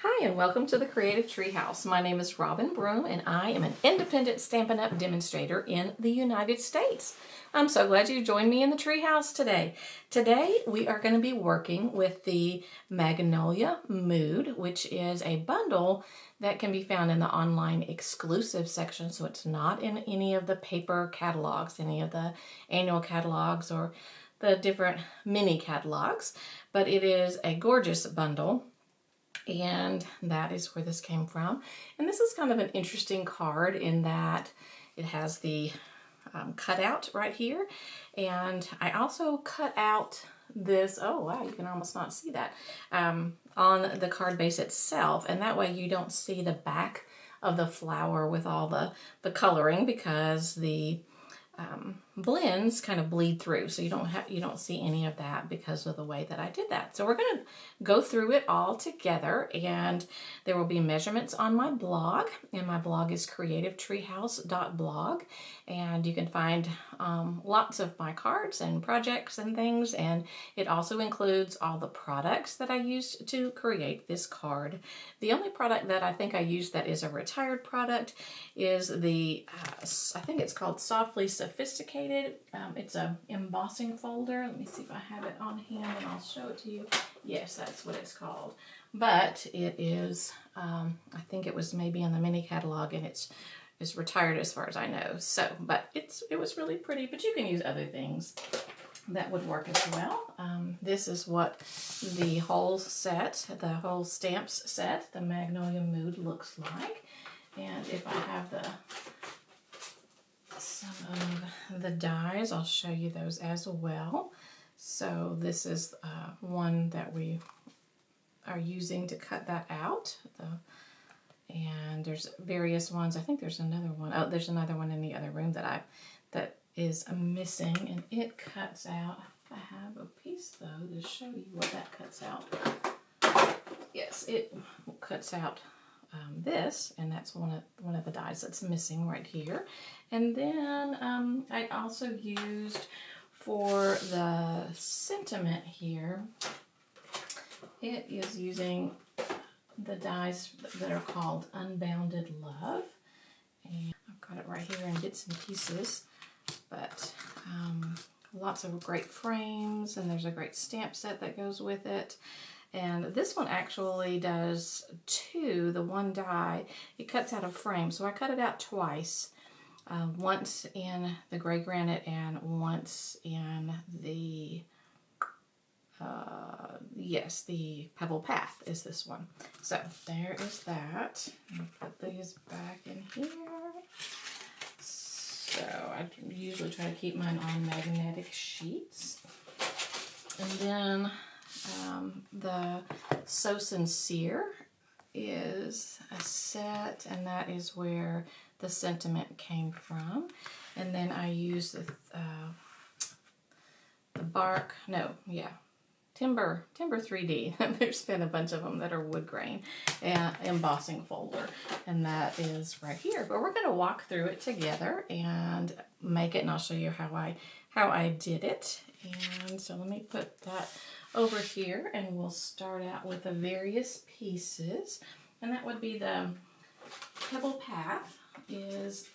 Hi and welcome to the Creative Treehouse. My name is Robin Broom and I am an independent Stampin' Up! Demonstrator in the United States. I'm so glad you joined me in the treehouse today. Today we are going to be working with the Magnolia Mood, which is a bundle that can be found in the online exclusive section, so it's not in any of the paper catalogs, any of the annual catalogs or the different mini catalogs, but it is a gorgeous bundle. And that is where this came from. And this is kind of an interesting card in that it has the cutout right here. And I also cut out this, oh wow, you can almost not see that, on the card base itself. And that way you don't see the back of the flower with all the coloring, because the blends kind of bleed through, so you don't see any of that because of the way that I did that. So we're going to go through it all together, and there will be measurements on my blog, and my blog is creativetreehouse.blog, and you can find lots of my cards and projects and things, and it also includes all the products that I used to create this card. The only product that I think I used that is a retired product is the I think it's called Softly Sophisticated. It's a embossing folder. Let me see if I have it on hand and I'll show it to you. Yes, that's what it's called. But it is, I think it was maybe in the mini catalog, and it's retired as far as I know. So, but it was really pretty, but you can use other things that would work as well. This is what the whole set, the whole stamps set, the Magnolia Mood, looks like. And if I have some of the dies, I'll show you those as well. So this is one that we are using to cut that out. And there's various ones. I think there's another one. Oh, there's another one in the other room that is missing, and it cuts out. I have a piece though to show you what that cuts out. Yes, it cuts out this, and that's one of the dies that's missing right here. And then I also used for the sentiment here, it is using the dies that are called Unbounded Love, and I've got it right here in bits and pieces, but lots of great frames, and there's a great stamp set that goes with it. And this one actually does two. The one die, it cuts out a frame, so I cut it out twice. Once in the gray granite and once in the, yes, the pebble path is this one. So there is that. I'll put these back in here. So I usually try to keep mine on magnetic sheets. And then the So Sincere is a set, and that is where the sentiment came from. And then I use the bark, no, yeah, Timber 3D. There's been a bunch of them that are wood grain, and embossing folder, and that is right here. But we're going to walk through it together and make it, and I'll show you how I did it. And so let me put that over here, and we'll start out with the various pieces, and that would be the pebble path is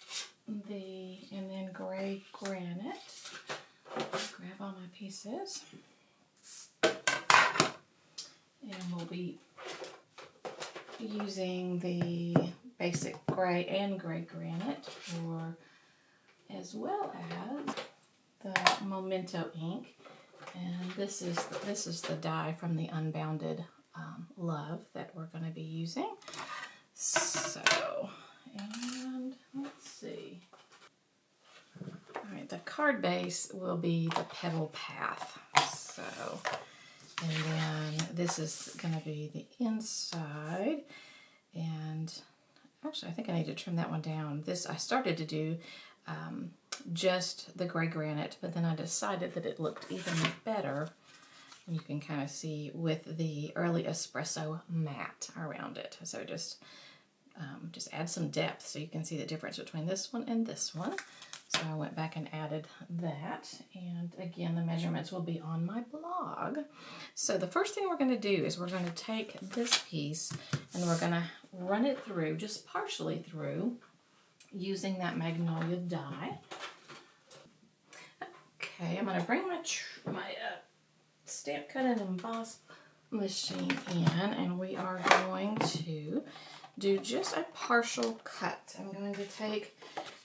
the, and then gray granite. Grab all my pieces, and we'll be using the basic gray and gray granite for, as well as the Memento ink. And this is the die from the Unbounded Love that we're going to be using. So, and let's see. All right, the card base will be the pebble path. So, and then this is going to be the inside. And actually, I think I need to trim that one down. This, I started to do just the gray granite, but then I decided that it looked even better, and you can kind of see, with the early espresso matte around it. So just add some depth so you can see the difference between this one and this one. So I went back and added that. And again, the measurements will be on my blog. So the first thing we're going to do is we're going to take this piece and we're going to run it through, just partially through, using that Magnolia die. Okay, I'm going to bring my stamp cut and emboss machine in, and we are going to do just a partial cut. I'm going to take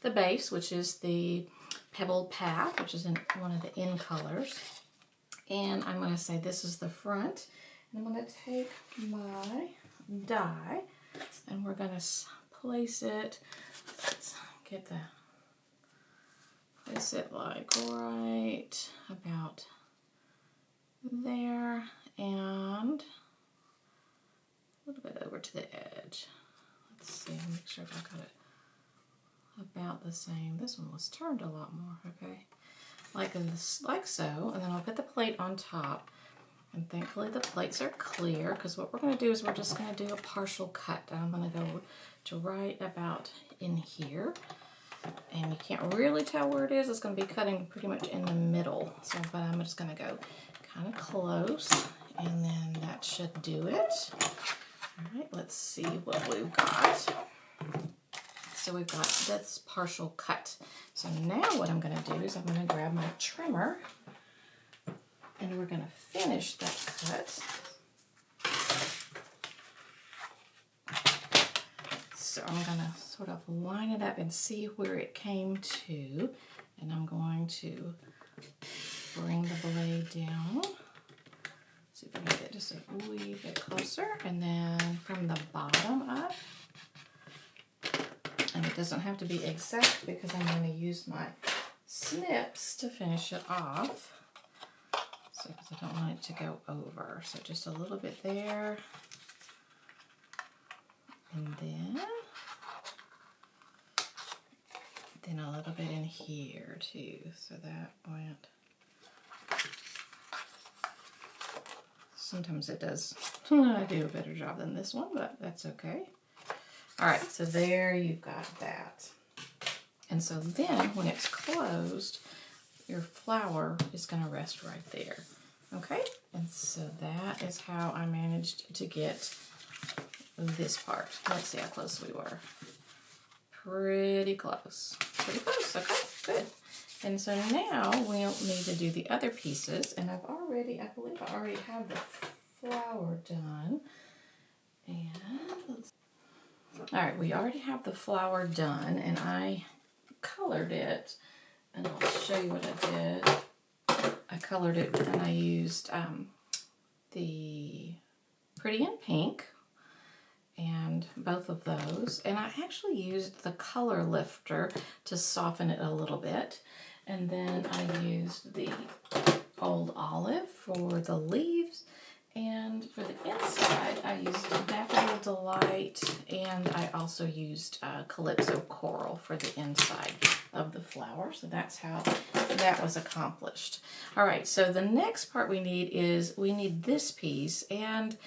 the base, which is the Pebbled Path, which is in one of the in colors, and I'm going to say this is the front, and I'm going to take my die and we're going to place it, let's get the, place it like right about there and a little bit over to the edge. Let's see, make sure I got it about the same. This one was turned a lot more, okay? Like this, like so, and then I'll put the plate on top. And thankfully the plates are clear, because what we're going to do is we're just going to do a partial cut. And I'm going to go to right about in here. And you can't really tell where it is. It's going to be cutting pretty much in the middle. So, but I'm just going to go kind of close, and then that should do it. All right, let's see what we've got. So we've got this partial cut. So now what I'm going to do is I'm going to grab my trimmer, and we're going to finish that cut. So I'm going to sort of line it up and see where it came to, and I'm going to bring the blade down. See if I can get just a wee bit closer, and then from the bottom up. And it doesn't have to be exact because I'm going to use my snips to finish it off. So, because I don't want it to go over. So just a little bit there. And then a little bit in here too. So that went. Sometimes it does. I do a better job than this one, but that's okay. All right, so there you've got that. And so then when it's closed, your flower is going to rest right there. Okay, and so that is how I managed to get this part. Let's see how close we were. Pretty close. Pretty close, okay, good. And so now we'll need to do the other pieces, and I believe I already have the flower done. And let's, all right, we already have the flower done, and I colored it, and I'll show you what I did. I colored it, and I used the Pretty in Pink, and both of those, and I actually used the color lifter to soften it a little bit, and then I used the Old Olive for the leaves, and for the inside I used Daffodil Delight, and I also used Calypso Coral for the inside of the flower. So that's how that was accomplished. All right, so the next part we need is this piece, and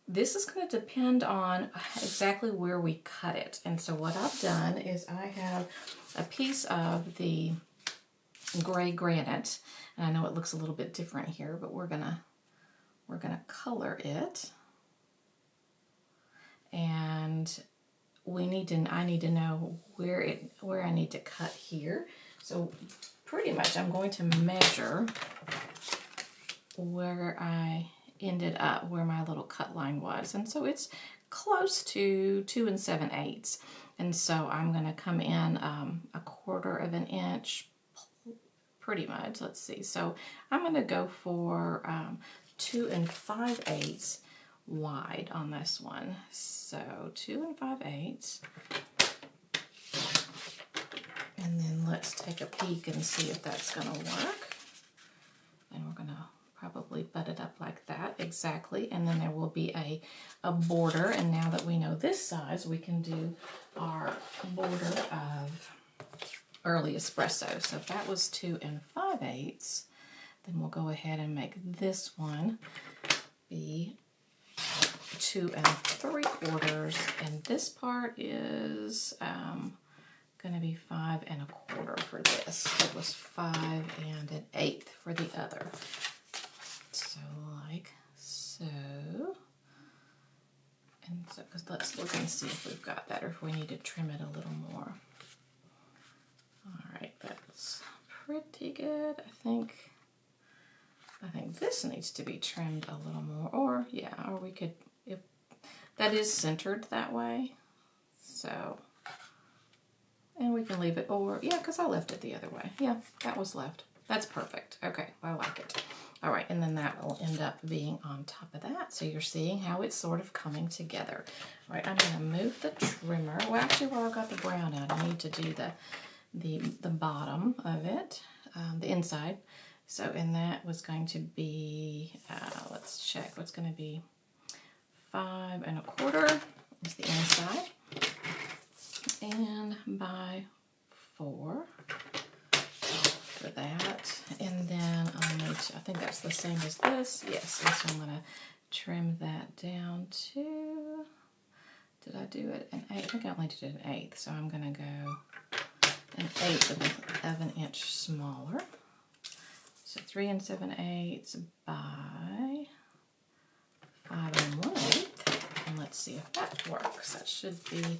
this is going to depend on exactly where we cut it. And so what I've done is I have a piece of the gray granite, and I know it looks a little bit different here, but we're gonna color it, and I need to know where I need to cut here. So pretty much I'm going to measure where I ended up, where my little cut line was, and so it's close to 2 7/8, and so I'm going to come in 1/4 of an inch, pretty much. Let's see, so I'm going to go for 2 5/8 wide on this one. So 2 5/8, and then let's take a peek and see if that's going to work. And we're going to probably butt it up like that, exactly, and then there will be a border. And now that we know this size, we can do our border of early espresso. So if that was 2 5/8, then we'll go ahead and make this one be 2 3/4, and this part is going to be 5 1/4 for this. It was 5 1/8 for the other. So like so. And so let's look and see if we've got that or if we need to trim it a little more. All right, that's pretty good. I think this needs to be trimmed a little more, or yeah, or we could, if that is centered that way. So, and we can leave it, or yeah, because I left it the other way. Yeah, that was left. That's perfect. Okay, I like it. All right, and then that will end up being on top of that. So you're seeing how it's sort of coming together. All right, I'm going to move the trimmer. Well, actually, while I've got the brown out, I need to do the bottom of it, the inside. So, and that was going to be, let's check, what's going to be 5 1/4 is the inside, and by 4 for that. And then I'll need to, I think that's the same as this. Yes, so I'm going to trim that down to, did I do it an 8? I think I only did an 1/8, so I'm going to go an 1/8 of an inch smaller. So 3 7/8 by 5 1/8. And let's see if that works. That should be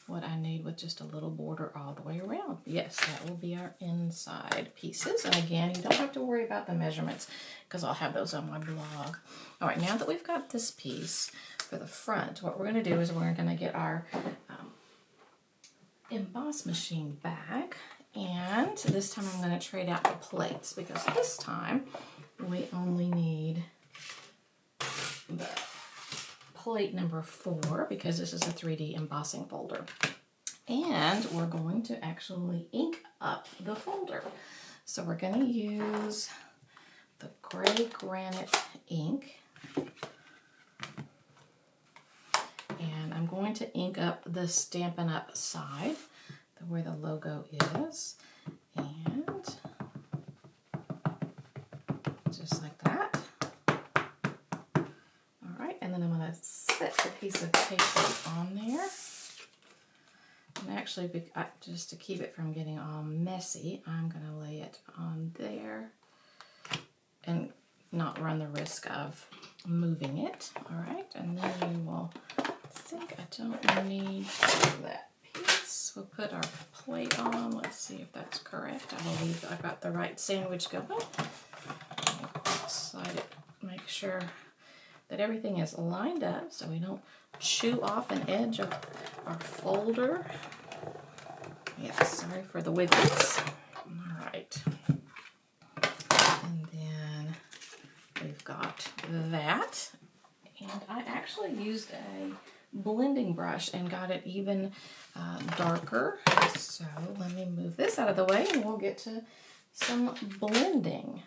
what I need with just a little border all the way around. Yes, that will be our inside pieces. And again, you don't have to worry about the measurements because I'll have those on my blog. All right, now that we've got this piece for the front, what we're going to do is we're going to get our emboss machine back. And this time I'm going to trade out the plates because this time we only need the plate number 4 because this is a 3D embossing folder. And we're going to actually ink up the folder. So we're going to use the gray granite ink. And I'm going to ink up the Stampin' Up side, where the logo is. And just like that. All right, and then I'm going to set the piece of paper on there. And actually, just to keep it from getting all messy, I'm going to lay it on there and not run the risk of moving it. All right, and then we will, I think I don't need that piece. We'll put our plate on. Let's see if that's correct. I believe I've got the right sandwich going. Slide it, make sure that everything is lined up so we don't chew off an edge of our folder. Yeah, sorry for the wiggles. All right. And then we've got that. And I actually used a blending brush and got it even darker. So let me move this out of the way and we'll get to some blending.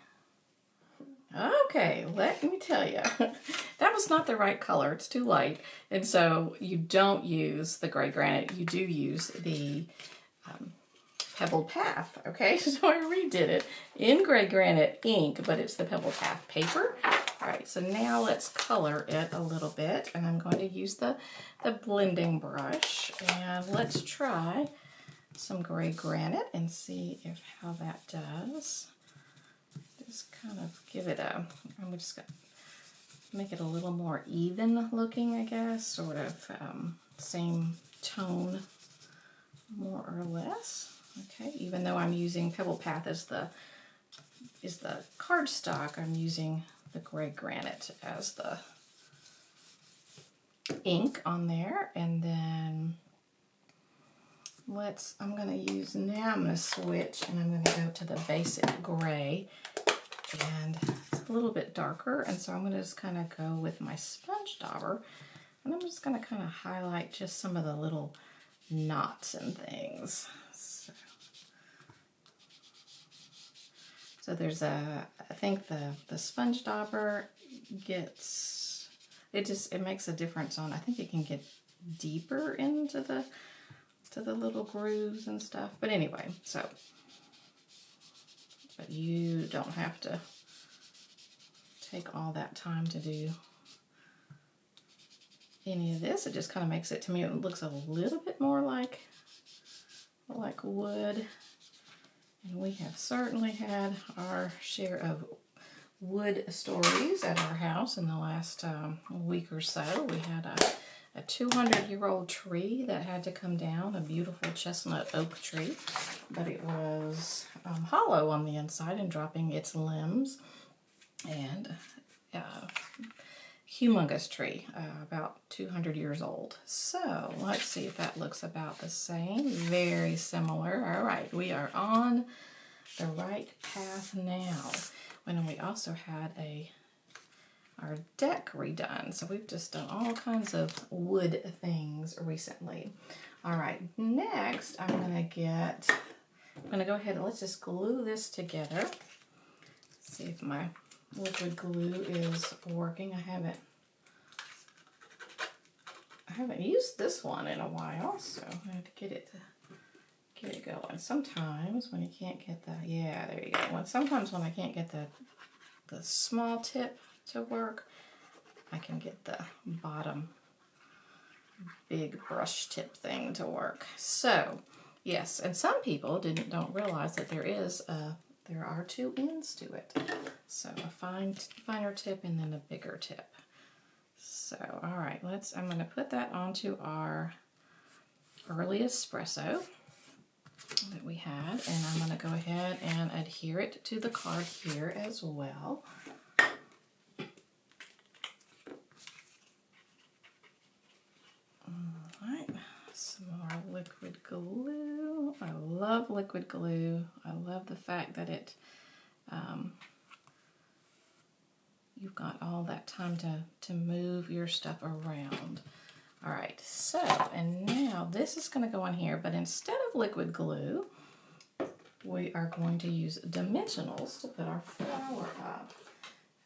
Okay, let me tell you, that was not the right color. It's too light. And so you don't use the gray granite. You do use the Pebbled Path. Okay, so I redid it in gray granite ink, but it's the Pebbled Path paper. All right, so now let's color it a little bit. And I'm going to use the blending brush. And let's try some gray granite and see how that does. Just kind of give it I'm just going to make it a little more even looking, I guess, sort of same tone, more or less. Okay, even though I'm using Pebble Path as the cardstock, I'm using the gray granite as the ink on there. And then I'm going to use, now I'm going to switch and I'm going to go to the basic gray. And it's a little bit darker, and so I'm going to just kind of go with my sponge dauber, and I'm just going to kind of highlight just some of the little knots and things. So there's I think the sponge dauber gets, it makes a difference on, I think it can get deeper into the little grooves and stuff. But anyway, but you don't have to take all that time to do any of this. It just kind of makes it, to me, it looks a little bit more like like wood. And we have certainly had our share of wood stories at our house in the last week or so. We had a 200-year-old tree that had to come down, a beautiful chestnut oak tree, but it was hollow on the inside and dropping its limbs. And humongous tree, about 200 years old. So let's see if that looks about the same. Very similar. All right, we are on the right path now. And we also had our deck redone. So we've just done all kinds of wood things recently. All right, next I'm gonna go ahead and let's just glue this together. See if my liquid glue is working. I haven't used this one in a while, so I have to get it going. Sometimes when you can't get there you go. Sometimes when I can't get the small tip to work, I can get the bottom big brush tip thing to work. So yes, and some people don't realize that there are two ends to it. So a finer tip and then a bigger tip. So, all right, I'm going to put that onto our early espresso that we had, and I'm going to go ahead and adhere it to the card here as well. All right, some more liquid glue. I love liquid glue. I love the fact that it you've got all that time to move your stuff around. All right, so, and now this is going to go in here, but instead of liquid glue, we are going to use dimensionals to put our flower up.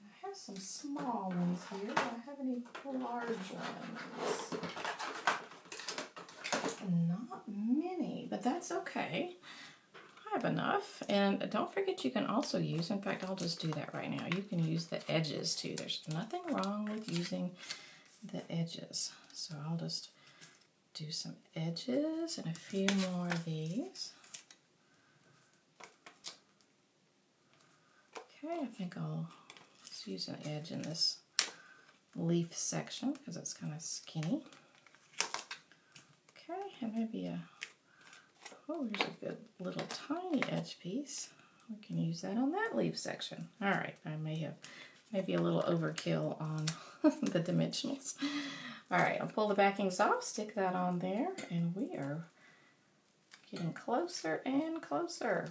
I have some small ones here. Do I have any large ones? Not many, but that's okay. I have enough. And don't forget, you can also use, in fact, I'll just do that right now. You can use the edges too. There's nothing wrong with using the edges. So I'll just do some edges and a few more of these. Okay, I think I'll just use an edge in this leaf section because it's kind of skinny. Okay, and maybe here's a good little tiny edge piece. We can use that on that leaf section. All right, I may have maybe a little overkill on the dimensionals. All right, I'll pull the backings off, stick that on there, and we are getting closer and closer.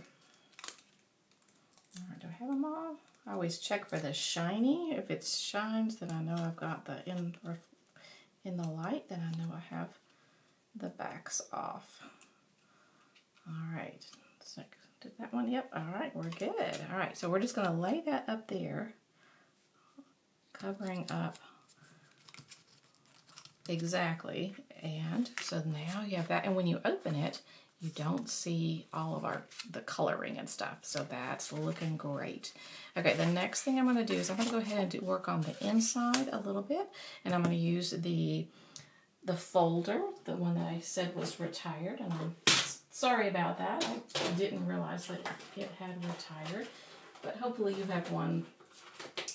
All right, do I have them all? I always check for the shiny. If it shines, then I know I've got the in the light, then I know I have the backs off. All right, so did that one? Yep, all right, we're good. All right, so we're just gonna lay that up there, covering up exactly. And so now you have that, and when you open it, you don't see all of the coloring and stuff, so that's looking great. Okay, the next thing I'm gonna do is I'm gonna go ahead and work on the inside a little bit, and I'm gonna use the folder, the one that I said was retired, and I'm sorry about that. I didn't realize that it had retired, but hopefully you have one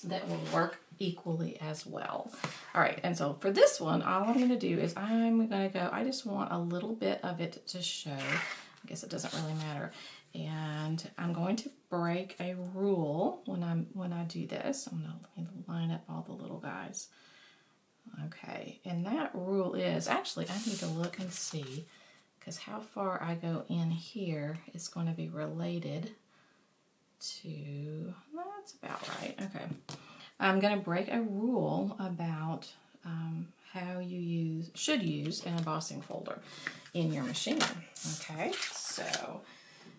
that will work equally as well. All right, and so for this one, all I'm gonna do is I just want a little bit of it to show. I guess it doesn't really matter. And I'm going to break a rule when I do this. Let me line up all the little guys. Okay, and that rule is, actually I need to look and see, because how far I go in here is going to be related to, that's about right. Okay, I'm going to break a rule about how you should use an embossing folder in your machine. Okay, so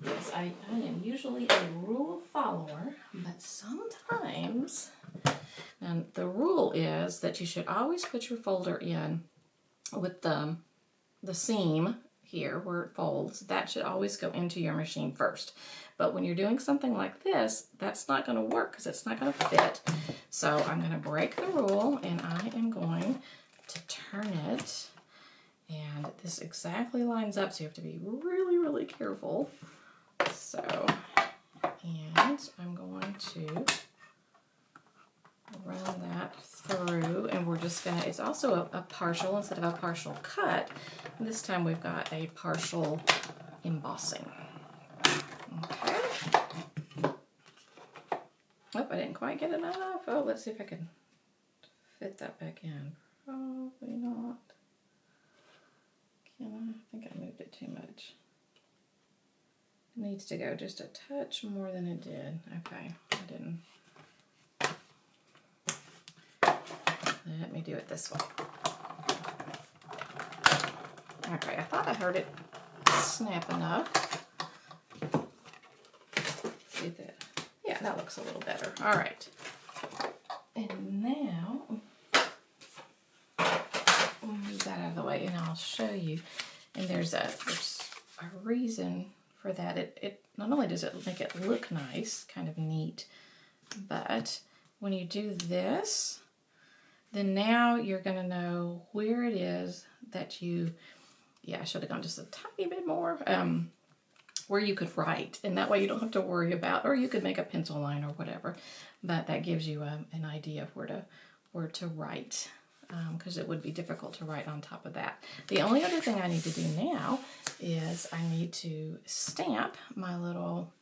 yes, I am usually a rule follower, but sometimes, and the rule is that you should always put your folder in with the seam here where it folds. That should always go into your machine first. But when you're doing something like this, that's not going to work because it's not going to fit. So I'm going to break the rule, and I am going to turn it And this exactly lines up, so you have to be really, really careful. So, and I'm going to run that through, and we're just gonna, it's also a partial instead of a partial cut. This time we've got a partial embossing. Okay. Oh, I didn't quite get it enough. Oh, let's see if I can fit that back in. Probably not. Can I? I think I moved it too much. It needs to go just a touch more than it did. Okay, I didn't. Let me do it this way. Okay, I thought I heard it snap enough. See that? Yeah, that looks a little better. All right. And now, we'll move that out of the way and I'll show you. And there's a reason for that. It not only does it make it look nice, kind of neat, but when you do this, then now you're going to know where it is that you, yeah, I should have gone just a tiny bit more, where you could write. And that way you don't have to worry about, or you could make a pencil line or whatever, but that gives you an idea of where to write, because it would be difficult to write on top of that. The only other thing I need to do now is I need to stamp my little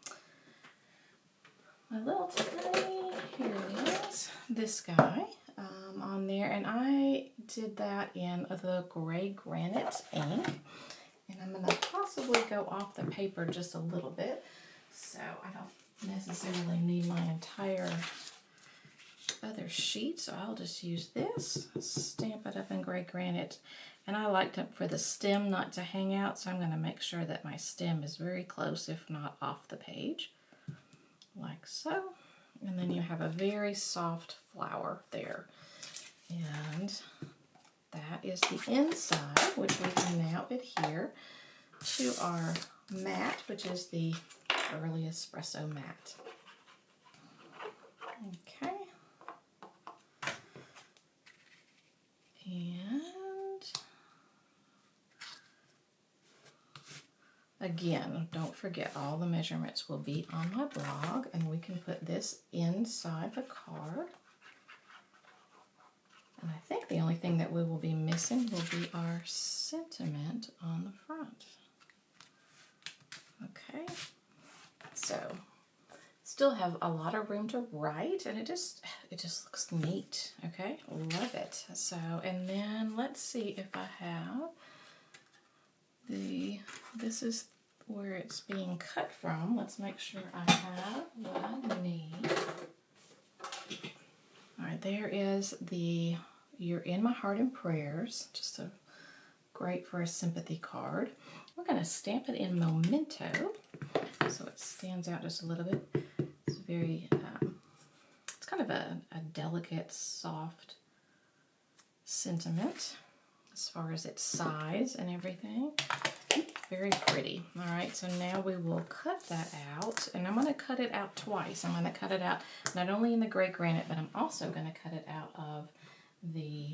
tiny, here it is, this guy. On there, and I did that in the gray granite ink, and I'm going to possibly go off the paper just a little bit, so I don't necessarily need my entire other sheet, so I'll just use this, stamp it up in gray granite, and I like for the stem not to hang out, so I'm going to make sure that my stem is very close, if not off the page, like so, and then you have a very soft flower there. And that is the inside, which we can now adhere to our mat, which is the Early Espresso mat. Okay. And again, don't forget all the measurements will be on my blog, and we can put this inside the card. And I think the only thing that we will be missing will be our sentiment on the front. Okay, so still have a lot of room to write, and it just looks neat. Okay, love it. So, and then let's see if I have this is where it's being cut from. Let's make sure I have what I need. All right, there is the You're in My Heart and Prayers, just great for a sympathy card. We're going to stamp it in Memento, so it stands out just a little bit. It's very, it's kind of a delicate, soft sentiment as far as its size and everything. Very pretty. All right, so now we will cut that out, and I'm going to cut it out twice. I'm going to cut it out not only in the gray granite, but I'm also going to cut it out of the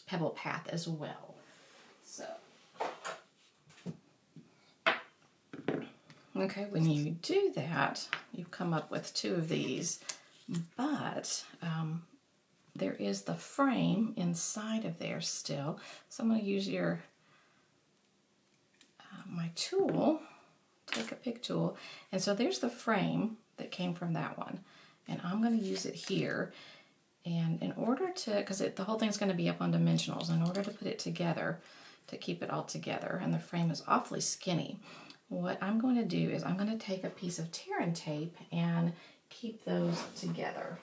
pebble path as well. So, okay, when you do that, you come up with two of these, but there is the frame inside of there still. So I'm going to use my tool, take a pick tool, and so there's the frame that came from that one, and I'm going to use it here. And in order to, because the whole thing's going to be up on dimensionals, in order to put it together, to keep it all together, and the frame is awfully skinny, what I'm going to do is I'm going to take a piece of tear and tape and keep those together.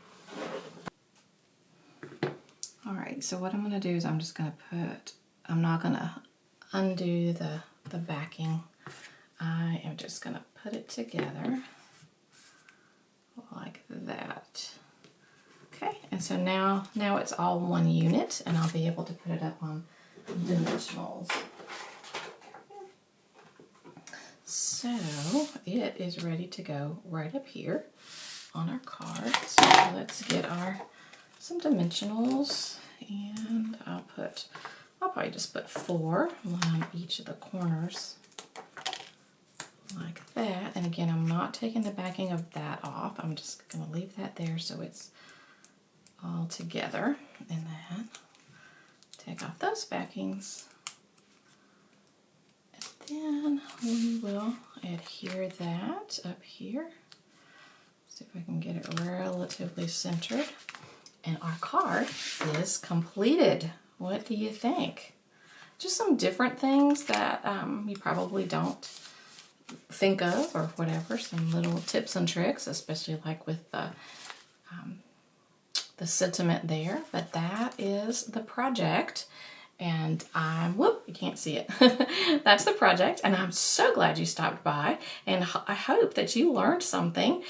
All right, so what I'm going to do is I'm just going to I'm not going to undo the backing. I am just going to put it together like that. Okay, and so now it's all one unit, and I'll be able to put it up on dimensionals. So it is ready to go right up here on our card. So let's get some dimensionals, and I'll put I'll probably just put 4 on each of the corners like that. And again, I'm not taking the backing of that off. I'm just going to leave that there so it's all together. And then take off those backings. And then we will adhere that up here. See if I can get it relatively centered. And our card is completed. What do you think? Just some different things that you probably don't think of or whatever. Some little tips and tricks, especially like with the sentiment there. But that is the project. And whoop, you can't see it. That's the project, and I'm so glad you stopped by, and I hope that you learned something.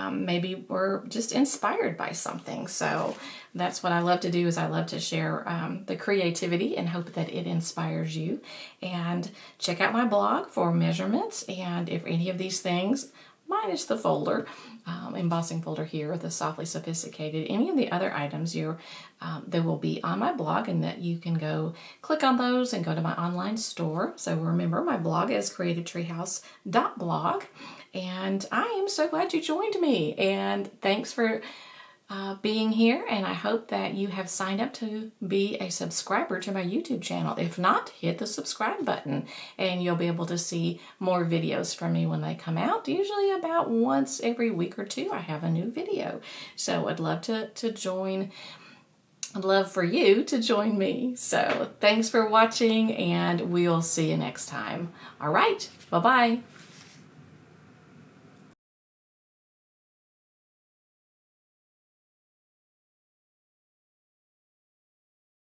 Maybe were just inspired by something. So that's what I love to do, is I love to share the creativity and hope that it inspires you. And check out my blog for measurements, and if any of these things, minus the folder, embossing folder here, the Softly Sophisticated, any of the other items they will be on my blog, and that you can go click on those and go to my online store. So remember, my blog is creativetreehouse.blog, and I am so glad you joined me, and thanks for being here, and I hope that you have signed up to be a subscriber to my YouTube channel. If not, hit the subscribe button and you'll be able to see more videos from me when they come out. Usually about once every week or two I have a new video. So I'd love I'd love for you to join me. So thanks for watching, and we'll see you next time. All right, bye-bye.